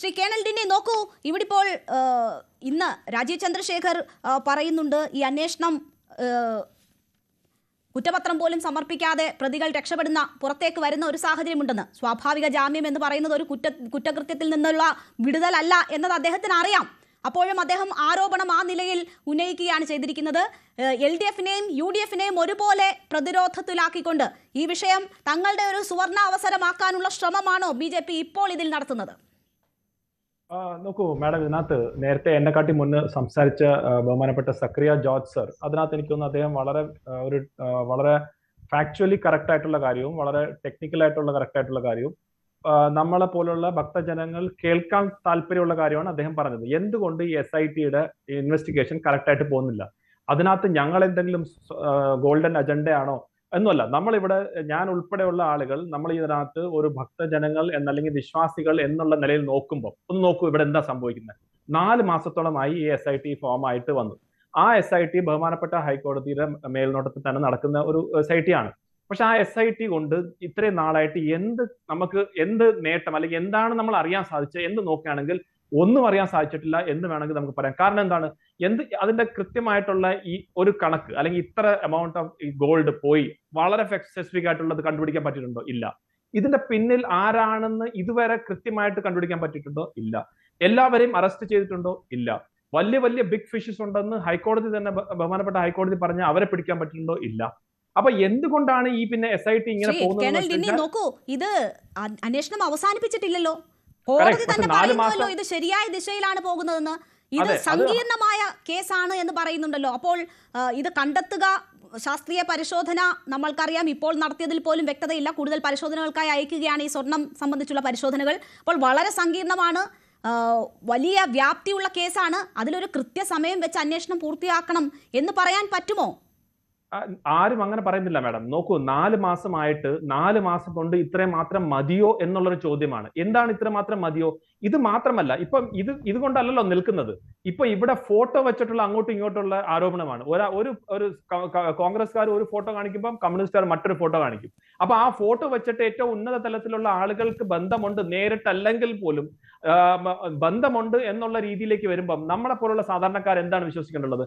Shri colonel ഡിന്നി നോക്കൂ, ഇവിടെ ഇപ്പോൾ ഇന്ന് രാജീവ് ചന്ദ്രശേഖർ പറയുന്നുണ്ട് ഈ അന്വേഷണം കുറ്റപത്രം പോലും സമർപ്പിക്കാതെ പ്രതികൾ രക്ഷപ്പെടുന്ന പുറത്തേക്ക് വരുന്ന ഒരു സാഹചര്യമുണ്ടെന്ന്. സ്വാഭാവിക ജാമ്യം എന്ന് പറയുന്നത് ഒരു കുറ്റകൃത്യത്തിൽ നിന്നുള്ള വിടുതലല്ല എന്നത് അദ്ദേഹത്തിന് അറിയാം. അപ്പോഴും അദ്ദേഹം ആരോപണം ആ നിലയിൽ ഉന്നയിക്കുകയാണ് ചെയ്തിരിക്കുന്നത്. LDFനെയും UDFനെയും ഒരുപോലെ പ്രതിരോധത്തിലാക്കിക്കൊണ്ട് ഈ വിഷയം തങ്ങളുടെ ഒരു സുവർണ അവസരമാക്കാനുള്ള ശ്രമമാണോ BJP ഇപ്പോൾ ഇതിൽ നടത്തുന്നത്? നോക്കൂ മാഡം, ഇതിനകത്ത് നേരത്തെ എന്നെക്കാട്ടി മുന്നേ സംസാരിച്ച ബഹുമാനപ്പെട്ട സക്രിയ ജോർജ് സർ, അതിനകത്ത് എനിക്ക് തോന്നുന്നു അദ്ദേഹം വളരെ ഫാക്ച്വലി കറക്റ്റ് ആയിട്ടുള്ള കാര്യവും വളരെ ടെക്നിക്കൽ ആയിട്ടുള്ള കറക്റ്റ് ആയിട്ടുള്ള കാര്യവും നമ്മളെ പോലുള്ള ഭക്തജനങ്ങൾ കേൾക്കാൻ താല്പര്യമുള്ള കാര്യമാണ് അദ്ദേഹം പറഞ്ഞത്. എന്തുകൊണ്ട് ഈ SITയുടെ ഇൻവെസ്റ്റിഗേഷൻ കറക്റ്റ് ആയിട്ട് പോകുന്നില്ല? അതിനകത്ത് ഞങ്ങൾ എന്തെങ്കിലും ഗോൾഡൻ അജണ്ടയാണോ എന്നല്ല. നമ്മളിവിടെ ഞാൻ ഉൾപ്പെടെയുള്ള ആളുകൾ നമ്മൾ ഇതിനകത്ത് ഒരു ഭക്തജനങ്ങൾ എന്നല്ലെങ്കിൽ വിശ്വാസികൾ എന്നുള്ള നിലയിൽ നോക്കുമ്പോൾ ഒന്ന് നോക്കൂ ഇവിടെ എന്താ സംഭവിക്കുന്നത്. 4 മാസത്തോളമായി ഈ SIT ഫോം ആയിട്ട് വന്നു. ആ SIT ബഹുമാനപ്പെട്ട ഹൈക്കോടതിയുടെ മേൽനോട്ടത്തിൽ തന്നെ നടക്കുന്ന ഒരു SIT ആണ്. പക്ഷെ ആ SIT കൊണ്ട് ഇത്രയും നാളായിട്ട് നമുക്ക് എന്ത് നേട്ടം അല്ലെങ്കിൽ എന്താണ് നമ്മൾ അറിയാൻ സാധിച്ചത് എന്ന് നോക്കുകയാണെങ്കിൽ ഒന്നും അറിയാൻ സാധിച്ചിട്ടില്ല എന്ന് വേണമെങ്കിൽ നമുക്ക് പറയാം. കാരണം എന്താണ്, അതിന്റെ കൃത്യമായിട്ടുള്ള ഈ ഒരു കണക്ക് അല്ലെങ്കിൽ ഇത്ര എമൗണ്ട് ഓഫ് ഈ ഗോൾഡ് പോയി വളരെ സ്പെസിഫിക് ആയിട്ടുള്ളത് കണ്ടുപിടിക്കാൻ പറ്റിയിട്ടുണ്ടോ? ഇല്ല. ഇതിന്റെ പിന്നിൽ ആരാണെന്ന് ഇതുവരെ കൃത്യമായിട്ട് കണ്ടുപിടിക്കാൻ പറ്റിയിട്ടുണ്ടോ? ഇല്ല. എല്ലാവരെയും അറസ്റ്റ് ചെയ്തിട്ടുണ്ടോ? ഇല്ല. വലിയ വലിയ ബിഗ് ഫിഷസ് ഉണ്ടെന്ന് ഹൈക്കോടതി തന്നെ ബഹുമാനപ്പെട്ട ഹൈക്കോടതി പറഞ്ഞ അവരെ പിടിക്കാൻ പറ്റിയിട്ടുണ്ടോ? ഇല്ല. അപ്പൊ എന്തുകൊണ്ടാണ് ഈ പിന്നെ SIT ഇങ്ങനെ പോകുന്നത്? നോക്കൂ, ഇത് അന്വേഷണം അവസാനിപ്പിച്ചിട്ടില്ലല്ലോ. കോടതി തന്നെ പറയുന്നല്ലോ ഇത് ശരിയായ ദിശയിലാണ് പോകുന്നതെന്ന്. ഇത് സങ്കീർണമായ കേസാണ് എന്ന് പറയുന്നുണ്ടല്ലോ. അപ്പോൾ ഇത് കണ്ടെത്തുക, ശാസ്ത്രീയ പരിശോധന നമ്മൾക്കറിയാം ഇപ്പോൾ നടത്തിയതിൽ പോലും വ്യക്തതയില്ല. കൂടുതൽ പരിശോധനകൾക്കായി അയക്കുകയാണ് ഈ സ്വർണം സംബന്ധിച്ചുള്ള പരിശോധനകൾ. അപ്പോൾ വളരെ സങ്കീർണമാണ്, വലിയ വ്യാപ്തിയുള്ള കേസാണ്. അതിലൊരു കൃത്യസമയം വെച്ച് അന്വേഷണം പൂർത്തിയാക്കണം എന്ന് പറയാൻ പറ്റുമോ? ആരും അങ്ങനെ പറയുന്നില്ല മാഡം. നോക്കൂ, 4 മാസമായിട്ട് 4 മാസം കൊണ്ട് ഇത്രയും മാത്രം മതിയോ എന്നുള്ളൊരു ചോദ്യമാണ്. എന്താണ് ഇത്ര മാത്രം മതിയോ? ഇത് മാത്രമല്ല, ഇപ്പം ഇതുകൊണ്ടല്ലോ നിൽക്കുന്നത്. ഇപ്പൊ ഇവിടെ ഫോട്ടോ വെച്ചിട്ടുള്ള അങ്ങോട്ടും ഇങ്ങോട്ടുള്ള ആരോപണമാണ്. ഒരു കോൺഗ്രസ്സുകാർ ഒരു ഫോട്ടോ കാണിക്കുമ്പോൾ കമ്മ്യൂണിസ്റ്റുകാർ മറ്റൊരു ഫോട്ടോ കാണിക്കും. അപ്പൊ ആ ഫോട്ടോ വെച്ചിട്ട് ഏറ്റവും ഉന്നത തലത്തിലുള്ള ആളുകൾക്ക് ബന്ധമുണ്ട്, നേരിട്ടല്ലെങ്കിൽ പോലും ബന്ധമുണ്ട് എന്നുള്ള രീതിയിലേക്ക് വരുമ്പം നമ്മളെ പോലുള്ള സാധാരണക്കാർ എന്താണ് വിശ്വസിക്കേണ്ടുള്ളത്?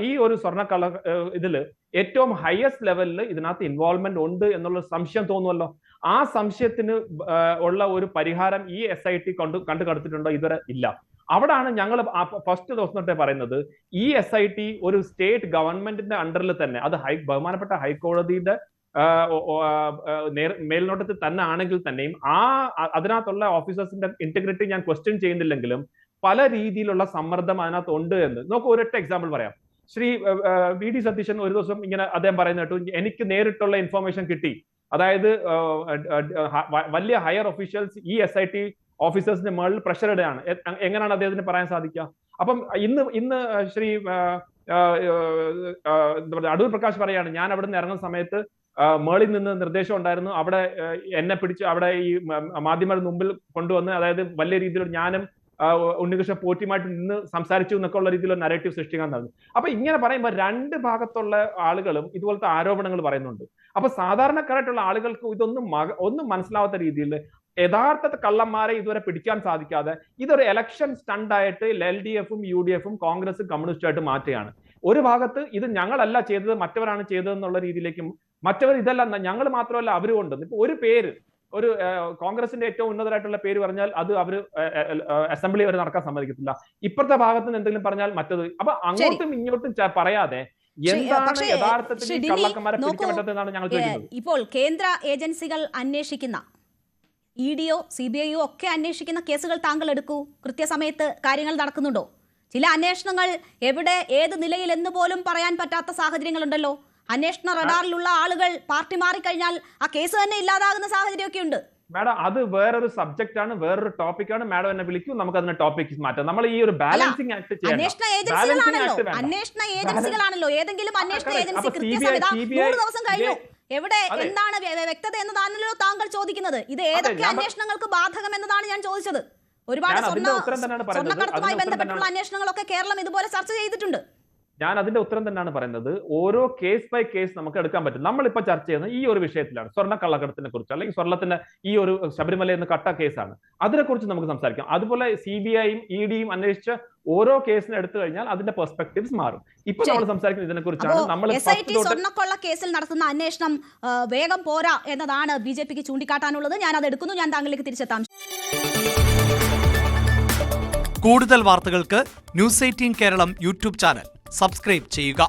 ഈ ഒരു സ്വർണ്ണക്കള്ള ഇതില് ഏറ്റവും ഹയസ്റ്റ് ലെവലിൽ ഇതിനകത്ത് ഇൻവോൾവ്മെന്റ് ഉണ്ട് എന്നുള്ള സംശയം തോന്നുമല്ലോ. ആ സംശയത്തിന് ഉള്ള ഒരു പരിഹാരം ഈ SIT കണ്ടു കടത്തിയിട്ടുണ്ടോ? ഇതുവരെ ഇല്ല. അവിടാണ് ഞങ്ങൾ ഫസ്റ്റ് ദിവസം തൊട്ടേ പറയുന്നത്, ഈ SIT ഒരു സ്റ്റേറ്റ് ഗവൺമെന്റിന്റെ അണ്ടറിൽ തന്നെ, അത് ബഹുമാനപ്പെട്ട ഹൈക്കോടതിയുടെ മേൽനോട്ടത്തിൽ തന്നെ ആണെങ്കിൽ തന്നെയും അതിനകത്തുള്ള ഓഫീസേഴ്സിന്റെ ഇന്റഗ്രിറ്റി ഞാൻ ക്വസ്റ്റ്യൻ ചെയ്യുന്നില്ലെങ്കിലും പല രീതിയിലുള്ള സമ്മർദ്ദം അതിനകത്ത് ഉണ്ട് എന്ന്. നമുക്ക് ഒരൊറ്റ എക്സാമ്പിൾ പറയാം. ശ്രീ VD സതീശൻ ഒരു ദിവസം ഇങ്ങനെ അദ്ദേഹം പറയുന്ന കേട്ടു, എനിക്ക് നേരിട്ടുള്ള ഇൻഫർമേഷൻ കിട്ടി, അതായത് വലിയ ഹയർ ഒഫീഷ്യൽസ് ഈ SIT ഓഫീസേഴ്സിന്റെ മുകളിൽ പ്രഷർ ഇടുകയാണ്. എങ്ങനെയാണ് അദ്ദേഹത്തിന് പറയാൻ സാധിക്കുക? അപ്പം ഇന്ന് ശ്രീ അടൂർ പ്രകാശ് പറയാണ്, ഞാൻ അവിടെ നിന്ന് ഇറങ്ങുന്ന സമയത്ത് മേളിൽ നിന്ന് നിർദ്ദേശം ഉണ്ടായിരുന്നു, അവിടെ എന്നെ പിടിച്ച് അവിടെ ഈ മാധ്യമങ്ങളുടെ മുമ്പിൽ കൊണ്ടുവന്ന്, അതായത് വലിയ രീതിയിൽ ഞാനും ഉണ്ണികൃഷ്ണൻ പോറ്റിയുമായിട്ട് നിന്ന് സംസാരിച്ചു എന്നൊക്കെ ഉള്ള രീതിയിലുള്ള നരേറ്റീവ് സൃഷ്ടിക്കാൻ നടന്നു. അപ്പൊ ഇങ്ങനെ പറയുമ്പോൾ രണ്ട് ഭാഗത്തുള്ള ആളുകളും ഇതുപോലത്തെ ആരോപണങ്ങൾ പറയുന്നുണ്ട്. അപ്പൊ സാധാരണക്കാരായിട്ടുള്ള ആളുകൾക്ക് ഒന്നും മനസ്സിലാവാത്ത രീതിയിൽ യഥാർത്ഥ കള്ളന്മാരെ ഇതുവരെ പിടിക്കാൻ സാധിക്കാതെ ഇതൊരു ഇലക്ഷൻ സ്റ്റണ്ടായിട്ട് LDFും UDFും കോൺഗ്രസും കമ്മ്യൂണിസ്റ്റുമായിട്ട് മാറ്റുകയാണ്. ഒരു ഭാഗത്ത് ഇത് ഞങ്ങളല്ല ചെയ്തത്, മറ്റവരാണ് ചെയ്തതെന്നുള്ള രീതിയിലേക്കും, മറ്റവർ ഇതല്ല ഞങ്ങൾ മാത്രമല്ല അവരും ഉണ്ട്. ഇപ്പൊ ഒരു പേര്, ഒരു കോൺഗ്രസിന്റെ ഏറ്റവും ഉന്നതരായിട്ടുള്ള പേര് പറഞ്ഞാൽ അത് അവര് അസംബ്ലി വരെ നടക്കാൻ സമ്മതിക്കത്തില്ല. ഇപ്പുറത്തെ ഭാഗത്ത് നിന്ന് എന്തെങ്കിലും പറഞ്ഞാൽ മറ്റത്. അപ്പൊ അങ്ങോട്ടും ഇങ്ങോട്ടും പറയാതെ എന്താണ് യഥാർത്ഥത്തിൽ കള്ളക്കന്മാരെ പിടിക്കാൻ പറ്റത്തെന്നാണ് ഞങ്ങൾ ചോദിക്കുന്നത്. ഇപ്പോൾ കേന്ദ്ര ഏജൻസികൾ അന്വേഷിക്കുന്ന EDയോ CBIയോ ഒക്കെ അന്വേഷിക്കുന്ന കേസുകൾ താങ്കൾ എടുക്കൂ. കൃത്യസമയത്ത് കാര്യങ്ങൾ നടക്കുന്നുണ്ടോ? ചില അന്വേഷണങ്ങൾ എവിടെ ഏത് നിലയിൽ എന്ന് പോലും പറയാൻ പറ്റാത്ത സാഹചര്യങ്ങളുണ്ടല്ലോ. അന്വേഷണ റഡാറിലുള്ള ആളുകൾ പാർട്ടി മാറിക്കഴിഞ്ഞാൽ ആ കേസ് തന്നെ ഇല്ലാതാകുന്ന സാഹചര്യമൊക്കെ ഉണ്ട്. മാഡം, അത് വേറൊരു സബ്ജക്റ്റ് ആണ്, വേറൊരു ടോപ്പിക് ആണ്. മാഡം എന്നെ വിളിക്കും, നമുക്ക് അതിന്റെ ടോപ്പിക് മാറ്റാം. നമ്മൾ ഈ ഒരു ബാലൻസിംഗ് ആക്ട് അന്വേഷണ ഏജൻസികളാണല്ലോ. ഏതെങ്കിലും അന്വേഷണ ഏജൻസി കൃത്യസമയത്ത് 3 ദിവസം കഴിഞ്ഞു, എവിടെ എന്താണ് വ്യക്തത എന്നതാണല്ലോ താങ്കൾ ചോദിക്കുന്നത്. ഇത് ഏതൊക്കെ അന്വേഷണങ്ങൾക്ക് ബാധകം എന്നതാണ് ഞാൻ ചോദിച്ചത്. ഒരുപാട് സ്വർണ്ണക്കടത്തുമായി ബന്ധപ്പെട്ടുള്ള അന്വേഷണങ്ങളൊക്കെ കേരളം ഇതുപോലെ ചർച്ച ചെയ്തിട്ടുണ്ട്. ഞാൻ അതിന്റെ ഉത്തരം തന്നെയാണ് പറയുന്നത്. ഓരോ കേസ് ബൈ കേസ് നമുക്ക് എടുക്കാൻ പറ്റും. നമ്മളിപ്പോ ചർച്ച ചെയ്യുന്നത് ഈ ഒരു വിഷയത്തിലാണ്, സ്വർണ്ണ കള്ളക്കടത്തിനെ കുറിച്ച്, അല്ലെങ്കിൽ സ്വർണ്ണത്തിന്റെ ഈ ഒരു ശബരിമല എന്ന കട്ട കേസാണ്. അതിനെക്കുറിച്ച് നമുക്ക് സംസാരിക്കാം. അതുപോലെ CBIയും EDയും അന്വേഷിച്ച ഓരോ കേസിനെ എടുത്തു കഴിഞ്ഞാൽ അതിന്റെ പെർസ്പെക്ടീവ്സ് മാറും. ഇപ്പൊ നമ്മൾ സംസാരിക്കുന്നത് ഇതിനെ കുറിച്ചാണ്. നമ്മൾ സ്വർണ്ണക്കൊള്ള കേസിൽ നടത്തുന്ന അന്വേഷണം വേഗം പോരാ എന്നതാണ് BJPക്ക് ചൂണ്ടിക്കാട്ടാനുള്ളത്. ഞാൻ അത് എടുക്കുന്നു. ഞാൻ താങ്കളിലേക്ക് തിരിച്ചെത്താം. കൂടുതൽ വാർത്തകൾക്ക് News 18 Keralam YouTube channel subscribe ചെയ്യുക.